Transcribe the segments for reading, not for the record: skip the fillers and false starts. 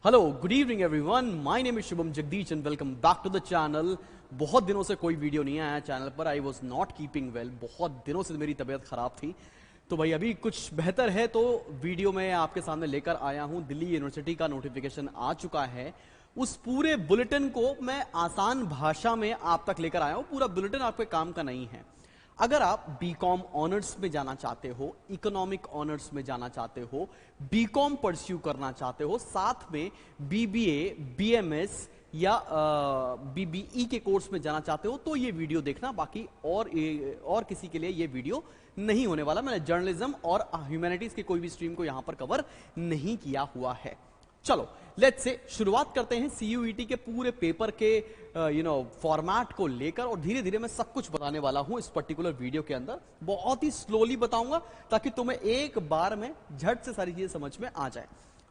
Hello, good evening everyone. My name is Shubham Jagdish and welcome back to the channel. बहुत दिनों से कोई video नहीं आया चैनल पर। I was not keeping well, बहुत दिनों से मेरी तबीयत खराब थी। तो भाई अभी कुछ बेहतर है तो वीडियो में आपके सामने लेकर आया हूं। दिल्ली यूनिवर्सिटी का नोटिफिकेशन आ चुका है। उस पूरे बुलेटिन को मैं आसान भाषा में आप तक लेकर आया हूं। पूरा बुलेटिन आपके काम का नहीं है। अगर आप बीकॉम ऑनर्स में जाना चाहते हो, इकोनॉमिक ऑनर्स में जाना चाहते हो, बीकॉम परस्यू करना चाहते हो, साथ में बीबीए, बीएमएस या बीबीई के कोर्स में जाना चाहते हो तो ये वीडियो देखना। बाकी और किसी के लिए ये वीडियो नहीं होने वाला। मैंने जर्नलिज्म और ह्यूमैनिटीज के कोई भी स्ट्रीम को यहां पर कवर नहीं किया हुआ है। चलो लेट्स से शुरुआत करते हैं सीयूईटी के पूरे पेपर के फॉर्मेट को लेकर, और धीरे धीरे मैं सब कुछ बताने वाला हूं इस पर्टिकुलर वीडियो के अंदर। बहुत ही स्लोली बताऊंगा ताकि तुम्हें एक बार में झट से सारी चीजें समझ में आ जाए।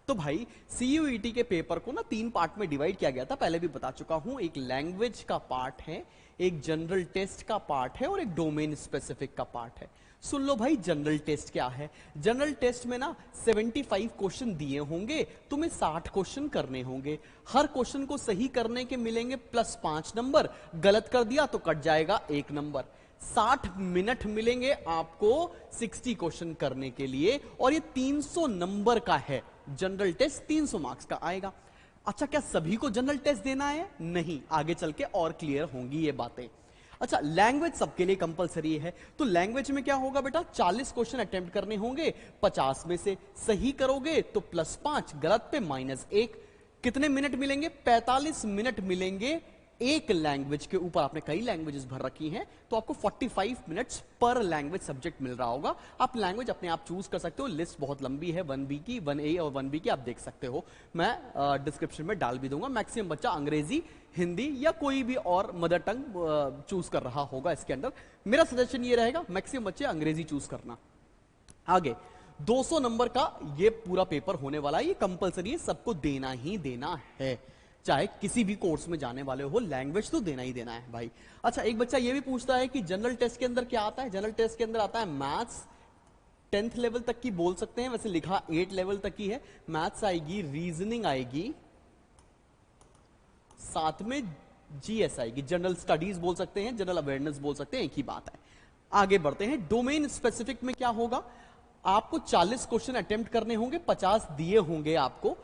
तो भाई सीयूईटी के पेपर को ना 3 पार्ट में डिवाइड किया गया था, पहले भी बता चुका हूं। एक लैंग्वेज का पार्ट है, एक जनरल टेस्ट का पार्ट है और एक डोमेन स्पेसिफिक का पार्ट है। सुन लो भाई, जनरल टेस्ट क्या है। जनरल टेस्ट में ना 75 क्वेश्चन दिए होंगे, तुम्हें 60 क्वेश्चन करने होंगे। हर क्वेश्चन को सही करने के मिलेंगे +5 नंबर, गलत कर दिया तो कट जाएगा 1 नंबर। 60 मिनट मिलेंगे आपको 60 क्वेश्चन करने के लिए, और ये 300 नंबर का है। जनरल टेस्ट 300 मार्क्स का आएगा। अच्छा, क्या सभी को जनरल टेस्ट देना है? नहीं, आगे चल के और क्लियर होंगी ये बातें। अच्छा, लैंग्वेज सबके लिए कंपलसरी है। तो लैंग्वेज में क्या होगा बेटा, 40 क्वेश्चन अटेम्प्ट करने होंगे। 50 में से सही करोगे तो +5, गलत पे -1। कितने मिनट मिलेंगे? 45 मिनट मिलेंगे एक लैंग्वेज के ऊपर। आपने कई लैंग्वेजेस भर रखी हैं तो आपको 45 मिनट्स पर लैंग्वेज सब्जेक्ट मिल रहा होगा। आप लैंग्वेज अपने आप चूज कर सकते हो। लिस्ट बहुत लंबी है, 1B की, 1A और 1B की, आप देख सकते हो। मैं डिस्क्रिप्शन में डाल भी दूंगा। मैक्सिमम बच्चा अंग्रेजी, हिंदी या कोई भी और मदर टंग चूज कर रहा होगा इसके अंदर। मेरा सजेशन ये रहेगा, मैक्सिमम बच्चे अंग्रेजी चूज करना। आगे 200 नंबर का ये पूरा पेपर होने वाला है। ये कंपलसरी है, सबको देना ही देना है, चाहे किसी भी कोर्स में जाने वाले हो। लैंग्वेज तो देना ही देना है भाई। अच्छा, एक बच्चा ये भी पूछता है कि जनरल टेस्ट के अंदर क्या आता है। जनरल टेस्ट के अंदर आता है मैथ्स, 10th लेवल तक की बोल सकते हैं, वैसे लिखा 8 लेवल तक की है। मैथ्स आएगी, रीजनिंग आएगी, साथ में जीएस आएगी। जनरल स्टडीज बोल सकते हैं, जनरल अवेयरनेस बोल सकते हैं, एक ही बात है। आगे बढ़ते हैं। डोमेन स्पेसिफिक में क्या होगा, आपको 40 क्वेश्चन अटेम्प्ट करने होंगे, 50 दिए होंगे आपको।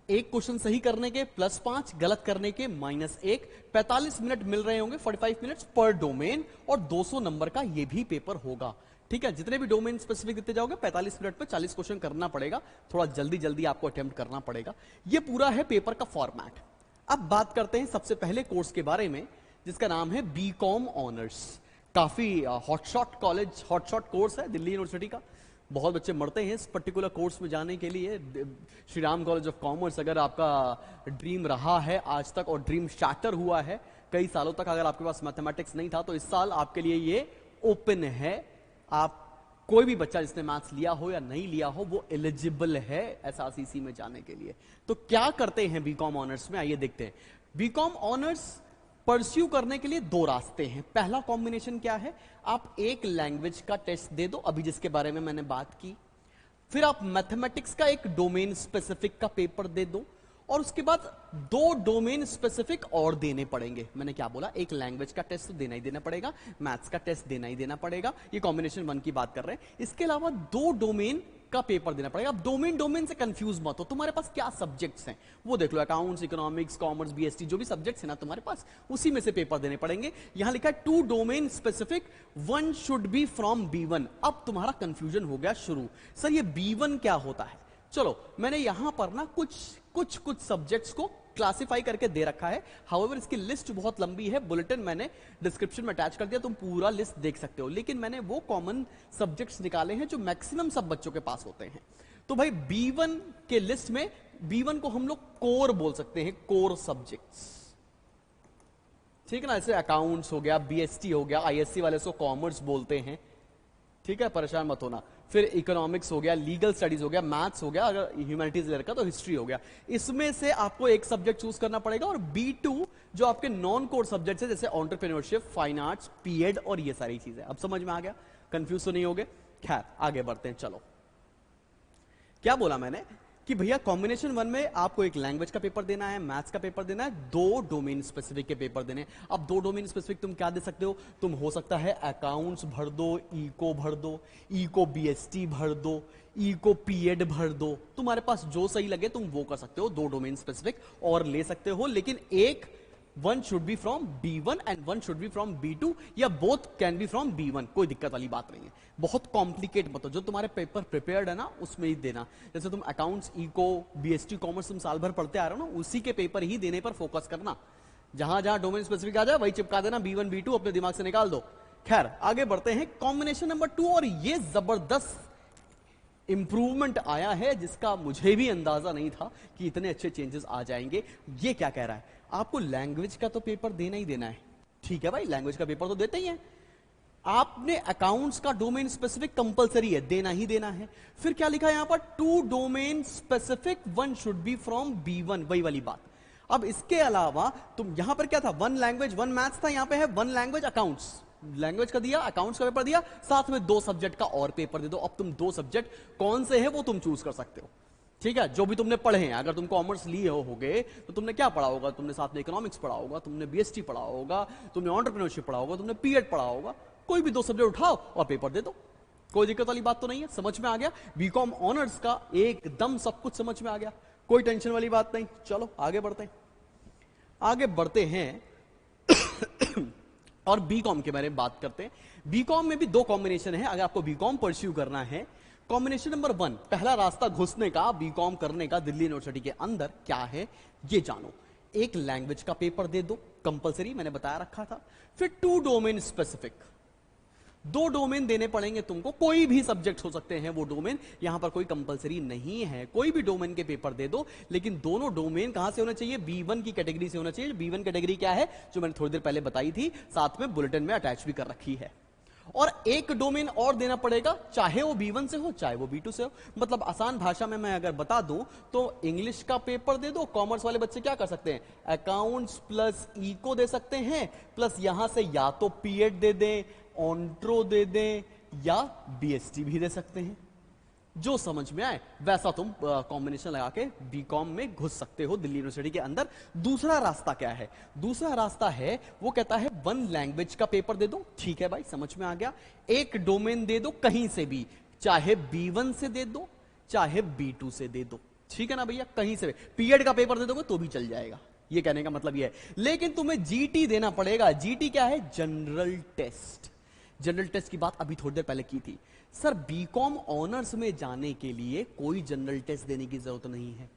एक क्वेश्चन सही करने के +5, गलत करने के -1। 45 मिनट मिल रहे होंगे, 45 मिनट्स पर डोमेन, और 200 नंबर का ये भी पेपर होगा। ठीक है, जितने भी डोमेन स्पेसिफिक देते जाओगे 45 मिनट में 40 क्वेश्चन करना पड़ेगा। थोड़ा जल्दी जल्दी आपको अटेम्प्ट करना पड़ेगा। ये पूरा है पेपर का फॉर्मेट। अब बात करते हैं सबसे पहले कोर्स के बारे में, जिसका नाम है बीकॉम ऑनर्स। काफी हॉटशॉट कॉलेज, हॉटशॉट कोर्स है दिल्ली यूनिवर्सिटी का। बहुत बच्चे मरते हैं इस पर्टिकुलर कोर्स में जाने के लिए। Shri Ram college of commerce अगर आपका ड्रीम रहा है आज तक, और ड्रीम शैटर हुआ है कई सालों तक, अगर आपके पास मैथमेटिक्स नहीं था, तो इस साल आपके लिए ये ओपन है। आप कोई भी बच्चा जिसने मैथ्स लिया हो या नहीं लिया हो, वो एलिजिबल है एसआरसीसी में जाने के लिए। तो क्या करते हैं बीकॉम ऑनर्स में, आइए देखते हैं। बीकॉम ऑनर्स परस्यू करने के लिए 2 रास्ते हैं। पहला कॉम्बिनेशन क्या है, आप एक लैंग्वेज का टेस्ट दे दो, अभी जिसके बारे में मैंने बात की। फिर आप मैथमेटिक्स का एक डोमेन स्पेसिफिक का पेपर दे दो, और उसके बाद 2 डोमेन स्पेसिफिक और देने पड़ेंगे। मैंने क्या बोला, एक लैंग्वेज का टेस्ट तो देना ही देना पड़ेगा, मैथ्स का टेस्ट देना ही देना पड़ेगा। ये कॉम्बिनेशन 1 की बात कर रहे हैं। इसके अलावा 2 डोमेन का पेपर देना पड़ेगा। अब डोमेन से कंफ्यूज मत हो, तुम्हारे पास क्या सब्जेक्ट्स हैं वो देख लो। अकाउंट्स, इकोनॉमिक्स, कॉमर्स, बीएसटी, जो भी सब्जेक्ट्स हैं ना तुम्हारे पास, उसी में से पेपर देने पड़ेंगे। यहां लिखा है 2 domain specific, 1 should be from B1। अब तुम्हारा कंफ्यूजन हो गया शुरू, सर ये B1 क्या होता है। चलो, मैंने यहां पर ना कुछ सब्जेक्ट्स को क्लासिफाई करके दे रखा है। हाउएवर इसकी लिस्ट बहुत लंबी है, बुलेटिन मैंने डिस्क्रिप्शन में अटैच कर दिया, तुम पूरा लिस्ट देख सकते हो। लेकिन मैंने वो कॉमन सब्जेक्ट्स निकाले हैं जो मैक्सिमम सब बच्चों के पास होते हैं। तो भाई B1 के लिस्ट में, B1 को हम लोग कोर बोल सकते हैं, कोर सब्जेक्ट्स। ठीक है ना, जैसे अकाउंट्स हो गया, बीएसटी हो गया, आईएससी वाले उसको कॉमर्स बोलते हैं। ठीक है, परेशान मत होना। फिर इकोनॉमिक्स हो गया, लीगल स्टडीज हो गया, मैथ्स हो गया, अगर ह्यूमैनिटीज ले रखा तो हिस्ट्री हो गया। इसमें से आपको एक सब्जेक्ट चूज करना पड़ेगा। और B2 जो आपके नॉन कोर सब्जेक्ट्स है, जैसे एंटरप्रेन्योरशिप, फाइन आर्ट्स, पीएड और ये सारी चीजें। अब समझ में आ गया, कंफ्यूज तो नहीं हो गए। खैर आगे बढ़ते हैं। चलो, क्या बोला मैंने, कि भैया कॉम्बिनेशन 1 में आपको एक लैंग्वेज का पेपर देना है, मैथ्स का पेपर देना है, 2 डोमेन स्पेसिफिक के पेपर देने हैं। अब 2 डोमेन स्पेसिफिक तुम क्या दे सकते हो? तुम हो सकता है अकाउंट्स भर दो, इको भर दो, इको बीएसटी भर दो, इको पीएड भर दो, तुम्हारे पास जो सही लगे तुम वो कर सकते हो। 2 डोमेन स्पेसिफिक और ले सकते हो, लेकिन एक one should be from B1 and one should be from B2 या both can be from B1, कोई दिक्कत वाली बात नहीं है। बहुत कॉम्प्लिकेट मत हो, जो तुम्हारे पेपर प्रिपेयर्ड है ना उसमें ही देना। जैसे तुम अकाउंट्स, इको, बीएसटी, कॉमर्स तुम साल भर पढ़ते आ रहे हो ना, उसी के पेपर ही देने पर फोकस करना। जहां जहां डोमेन स्पेसिफिक आ जाए वही चिपका देना, B1 B2 अपने दिमाग से निकाल दो। खैर आगे बढ़ते हैं, कॉम्बिनेशन नंबर 2, और ये जबरदस्त इंप्रूवमेंट आया है जिसका मुझे भी अंदाजा नहीं था कि इतने अच्छे चेंजेस आ जाएंगे। ये क्या कह रहा है? आपको लैंग्वेज का तो पेपर देना ही देना है, ठीक है भाई, लैंग्वेज का पेपर तो देते ही है। आपने अकाउंट्स का डोमेन स्पेसिफिक कंपलसरी है, देना ही देना है। फिर क्या लिखा है यहां पर? 2 domain specific, 1 should be from B1, वही वाली बात। अब इसके अलावा तुम यहां पर क्या था? 1 लैंग्वेज 1 मैथ्स था, यहां पे है 1 लैंग्वेज अकाउंट्स। लैंग्वेज का दिया, अकाउंट्स का पेपर दिया, साथ में 2 सब्जेक्ट का और पेपर दे दो। अब तुम 2 सब्जेक्ट कौन से हैं वो तुम चूज कर सकते हो, ठीक है, जो भी तुमने पढ़े हैं। अगर तुम कॉमर्स लिए होगे तो तुमने क्या पढ़ा होगा? तुमने साथ में इकोनॉमिक्स पढ़ा होगा, तुमने बीएसटी पढ़ा होगा, तुमने एंटरप्रेन्योरशिप पढ़ा होगा, तुमने पीएड पढ़ा होगा। कोई भी 2 सब्जेक्ट उठाओ और पेपर दे दो, कोई दिक्कत वाली बात तो नहीं है। समझ में आ गया? बीकॉम ऑनर्स का एकदम सब कुछ समझ में आ गया, कोई टेंशन वाली बात नहीं। चलो आगे बढ़ते हैं, आगे बढ़ते हैं और बीकॉम के बारे में बात करते हैं। बीकॉम में भी 2 कॉम्बिनेशन है अगर आपको बीकॉम परस्यू करना है। कॉम्बिनेशन नंबर 1, पहला रास्ता घुसने का, बीकॉम करने का दिल्ली यूनिवर्सिटी के अंदर क्या है ये जानो। एक लैंग्वेज का पेपर दे दो, कंपलसरी, मैंने बताया रखा था। फिर 2 डोमेन स्पेसिफिक, 2 डोमेन देने पड़ेंगे तुमको, कोई भी सब्जेक्ट हो सकते हैं वो डोमेन, यहां पर कोई कंपलसरी नहीं है। कोई भी डोमेन के पेपर दे दो, लेकिन दोनों डोमेन कहां से होने चाहिए? B1 की कैटेगरी से होना चाहिए। B1 कैटेगरी क्या है, जो मैंने थोड़ी देर पहले बताई थी, साथ में बुलेटिन में अटैच भी कर रखी है। और एक डोमेन और देना पड़ेगा, चाहे वो B1 से हो चाहे वो B2 से हो। मतलब आसान भाषा में मैं अगर बता दूं तो इंग्लिश का पेपर दे दो। कॉमर्स वाले बच्चे क्या कर सकते हैं? अकाउंट्स प्लस इको दे सकते हैं, प्लस यहां से या तो पीएड दे दें, ऑन्ट्रो दे दें, या बीएसटी भी दे सकते हैं। जो समझ में आए वैसा तुम कॉम्बिनेशन लगा के बीकॉम में घुस सकते हो दिल्ली यूनिवर्सिटी के अंदर। दूसरा रास्ता क्या है? दूसरा रास्ता है वो कहता है 1 लैंग्वेज का पेपर दे दो, ठीक है भाई, समझ में आ गया। एक डोमेन दे दो कहीं से भी, चाहे B1 से दे दो चाहे B2 से दे दो, ठीक है ना भैया, कहीं से भी। पीएड का पेपर दे दोगे तो भी चल जाएगा, ये कहने का मतलब ये है। लेकिन तुम्हें जीटी देना पड़ेगा। जीटी क्या है? General test. जनरल टेस्ट की बात अभी थोड़ी देर पहले की थी। सर बीकॉम ऑनर्स में जाने के लिए कोई जनरल टेस्ट देने की जरूरत नहीं है।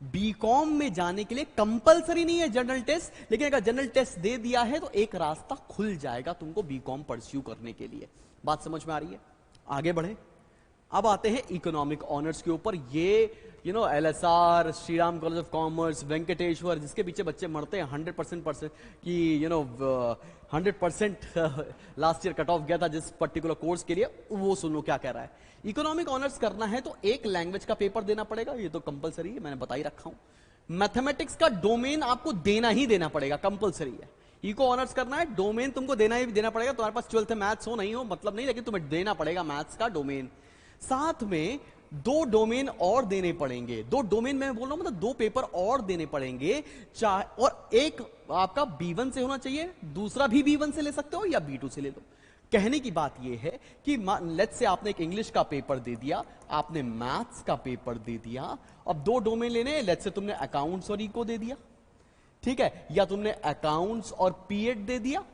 बीकॉम में जाने के लिए कंपलसरी नहीं है जनरल टेस्ट, लेकिन अगर जनरल टेस्ट दे दिया है तो एक रास्ता खुल जाएगा तुमको बीकॉम परस्यू करने के लिए। बात समझ में आ रही है? आगे बढ़े, अब आते हैं इकोनॉमिक ऑनर्स के ऊपर। ये LSR, Shri Ram college of commerce, Venkateswara, जिसके पीछे बच्चे मरते हैं 100% कि 100% लास्ट ईयर कट ऑफ गया था जिस पर्टिकुलर कोर्स के लिए, वो सुन लो क्या कह रहा है। इकोनॉमिक ऑनर्स करना है तो एक लैंग्वेज का पेपर देना पड़ेगा, ये तो कंपलसरी है, मैंने बता ही रखा हूं। मैथमेटिक्स का डोमेन आपको देना ही देना पड़ेगा, कंपलसरी है। इको ऑनर्स करना है, डोमेन तुमको देना ही देना पड़ेगा। तुम्हारे पास 12th मैथ्स हो नहीं हो मतलब नहीं, लेकिन तुम्हें देना पड़ेगा मैथ्स का डोमेन। साथ में 2 डोमेन और देने पड़ेंगे। 2 डोमेन मैं बोल रहा हूं, मतलब 2 पेपर और देने पड़ेंगे। और एक आपका B1 से होना चाहिए, दूसरा भी B1 से ले सकते हो या B2 से ले लो। कहने की बात यह है कि लेट्स से आपने एक इंग्लिश का पेपर दे दिया, आपने मैथ्स का पेपर दे दिया, अब 2 डोमेन लेने, लेट्स से तुमने अकाउंट्स और इको दे दिया, ठीक है, या तुमने अकाउंट्स और पीएड दे दिया,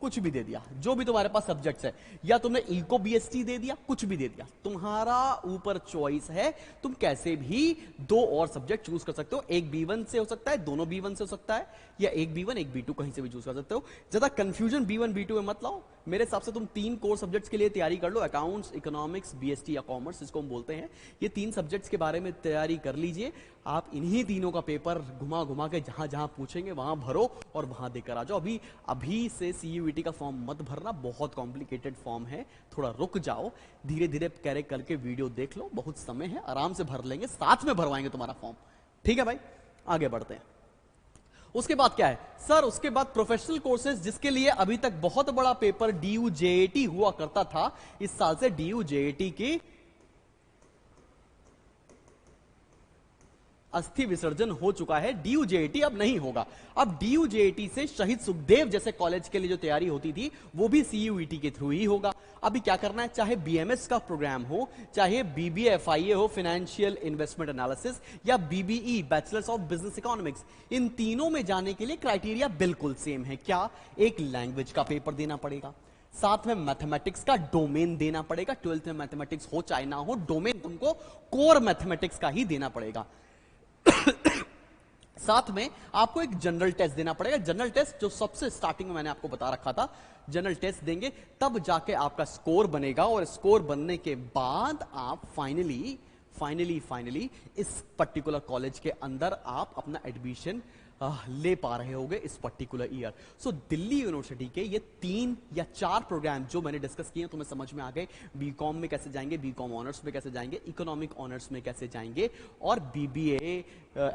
कुछ भी दे दिया, जो भी तुम्हारे पास सब्जेक्ट्स है, या तुमने इको बीएसटी दे दिया, कुछ भी दे दिया, तुम्हारा ऊपर चॉइस है। तुम कैसे भी 2 और सब्जेक्ट चूज कर सकते हो। एक B1 से हो सकता है, दोनों B1 से हो सकता है, या एक B1 एक B2 कहीं से भी चूज कर सकते हो। ज्यादा कंफ्यूजन B1 B2 में मत लाओ। मेरे हिसाब से तुम 3 कोर सब्जेक्ट्स के लिए तैयारी कर लो, अकाउंट्स, इकोनॉमिक्स, बीएसटी या कॉमर्स जिसको हम बोलते हैं। ये 3 सब्जेक्ट्स के बारे में तैयारी कर लीजिए। आप इन्हीं तीनों का पेपर घुमा घुमा के जहां जहां पूछेंगे वहां भरो और वहां देकर आ जाओ। अभी से CUET का फॉर्म मत भरना, बहुत कॉम्प्लिकेटेड फॉर्म है, थोड़ा रुक जाओ, धीरे धीरे कैरे करके वीडियो देख लो, बहुत समय है, आराम से भर लेंगे, साथ में भरवाएंगे तुम्हारा फॉर्म, ठीक है भाई। आगे बढ़ते हैं। उसके बाद क्या है सर? उसके बाद प्रोफेशनल कोर्सेज, जिसके लिए अभी तक बहुत बड़ा पेपर DU-JAT हुआ करता था। इस साल से DU-JAT की अस्थि विसर्जन हो चुका है, DUJET अब नहीं होगा। अब DUJET से शहीद सुखदेव जैसे कॉलेज के लिए जो तैयारी होती थी वो भी CUET के थ्रू ही होगा। अभी क्या करना है, चाहे BMS का प्रोग्राम हो, चाहे BBA FIA हो, फाइनेंशियल इन्वेस्टमेंट एनालिसिस, या BBE bachelors of business economics, इन तीनों में जाने के लिए क्राइटेरिया बिल्कुल सेम है। क्या, एक लैंग्वेज का पेपर देना पड़ेगा, साथ में मैथमेटिक्स का डोमेन देना पड़ेगा। 12th में मैथमेटिक्स हो चाहे ना हो, डोमेन तुमको कोर मैथमेटिक्स का ही देना पड़ेगा। साथ में आपको एक जनरल टेस्ट देना पड़ेगा। जनरल टेस्ट जो सबसे स्टार्टिंग में मैंने आपको बता रखा था, जनरल टेस्ट देंगे तब जाके आपका स्कोर बनेगा, और स्कोर बनने के बाद आप फाइनली इस पर्टिकुलर कॉलेज के अंदर आप अपना एडमिशन ले पा रहे होगे इस पर्टिकुलर ईयर। सो दिल्ली यूनिवर्सिटी के ये 3 या 4 प्रोग्राम जो मैंने डिस्कस किए तुम्हें समझ में आ गए। बीकॉम में कैसे जाएंगे, बीकॉम ऑनर्स में कैसे जाएंगे, इकोनॉमिक ऑनर्स में कैसे जाएंगे, और BBA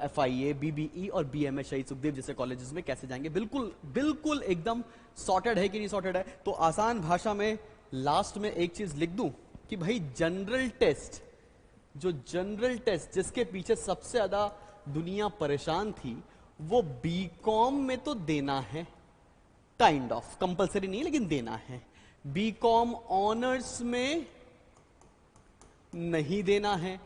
FIA BBE और BMS शहीद सुखदेव जैसे कॉलेजेस में कैसे जाएंगे। बिल्कुल एकदम सॉर्टेड है कि नहीं सॉर्टेड है। तो आसान भाषा में लास्ट में एक चीज लिख दूं कि भाई जनरल टेस्ट जिसके पीछे सबसे ज्यादा दुनिया परेशान थी, वो बीकॉम में तो देना है, काइंड ऑफ कंपलसरी नहीं लेकिन देना है। बीकॉम ऑनर्स में नहीं देना है,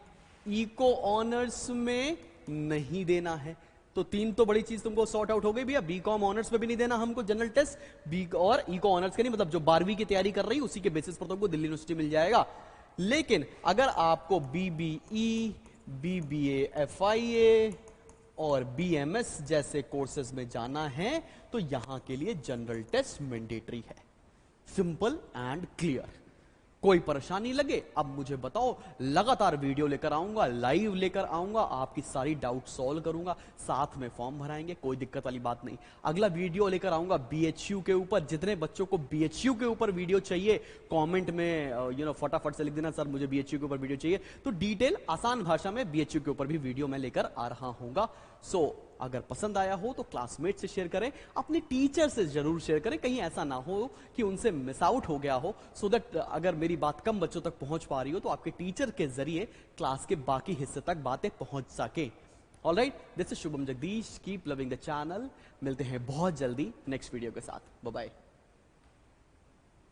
इको ऑनर्स में नहीं देना है। तो 3 तो बड़ी चीज तुमको सॉर्ट आउट हो गई भैया। बीकॉम ऑनर्स में भी नहीं देना हमको जनरल टेस्ट, और इको ऑनर्स के नहीं, मतलब जो 12वीं की तैयारी कर रही उसी के बेसिस पर तुमको दिल्ली यूनिवर्सिटी मिल जाएगा। लेकिन अगर आपको BBE BBA FIA और BMS जैसे कोर्सेज में जाना है तो यहां के लिए जनरल टेस्ट मैंडेटरी है। Simple and clear. कोई परेशानी लगे अब मुझे बताओ, लगातार वीडियो लेकर आऊंगा, लाइव लेकर आऊंगा, आपकी सारी डाउट सॉल्व करूंगा, साथ में फॉर्म भराएंगे, कोई दिक्कत वाली बात नहीं। अगला वीडियो लेकर आऊंगा BHU के ऊपर। जितने बच्चों को BHU के ऊपर वीडियो चाहिए कमेंट में फटाफट से लिख देना, सर मुझे BHU के ऊपर वीडियो चाहिए, तो डिटेल आसान भाषा में BHU के ऊपर भी वीडियो मैं लेकर आ रहा हूंगा। सो अगर पसंद आया हो तो क्लासमेट से शेयर करें, अपने टीचर से जरूर शेयर करें, कहीं ऐसा ना हो कि उनसे मिस आउट हो गया हो। सो दैट अगर मेरी बात कम बच्चों तक पहुंच पा रही हो तो आपके टीचर के जरिए क्लास के बाकी हिस्से तक बातें पहुंच सके। Alright, this is Shubham Jagdish, keep loving the channel. मिलते हैं बहुत जल्दी नेक्स्ट वीडियो के साथ। Bye bye.